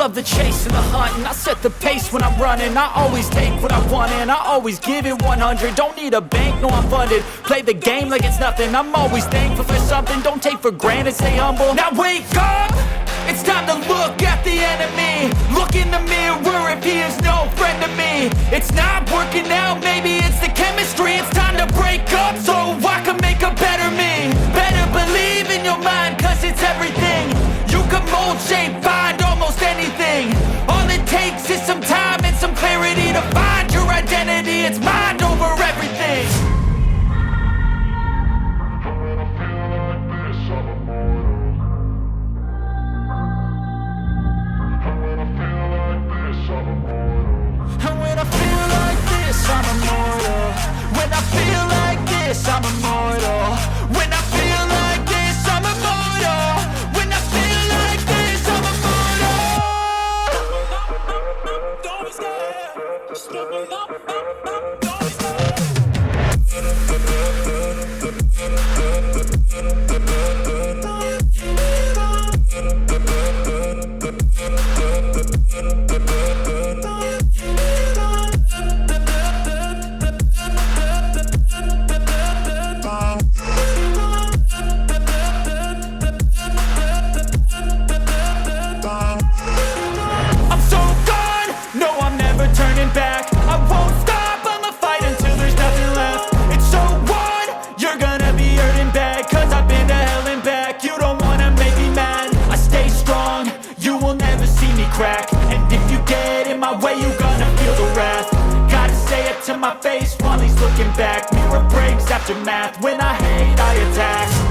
love the chase and the hunt, and I set the pace when I'm running. I always take what I want and I always give it 100. Don't need a bank, no I'm funded. Play the game like it's nothing. I'm always thankful for something. Don't take for granted, stay humble. Now wake up! It's time to look at the enemy. Look in the mirror if he is no friend to me. It's not working out, maybe it's the chemistry. It's time to break up so I can make a better me. Better believe in your mind, cause it's everything. You can mold, shape, find almost anything. All it takes is some time and some clarity to find your identity. It's mind over everything. And when I feel like this, I'm immortal. When I feel like this, I'm immortal. When I feel like this, I'm immortal. When I feel like this, I'm immortal. Don't be scared. Just don't be back. I won't stop, I'ma fight until there's nothing left. It's so what? You're gonna be hurting bad, cause I've been to hell and back. You don't wanna make me mad. I stay strong, you will never see me crack. And if you get in my way, you're gonna feel the wrath. Gotta say it to my face while he's looking back. Mirror breaks after math. When I hate, I attack.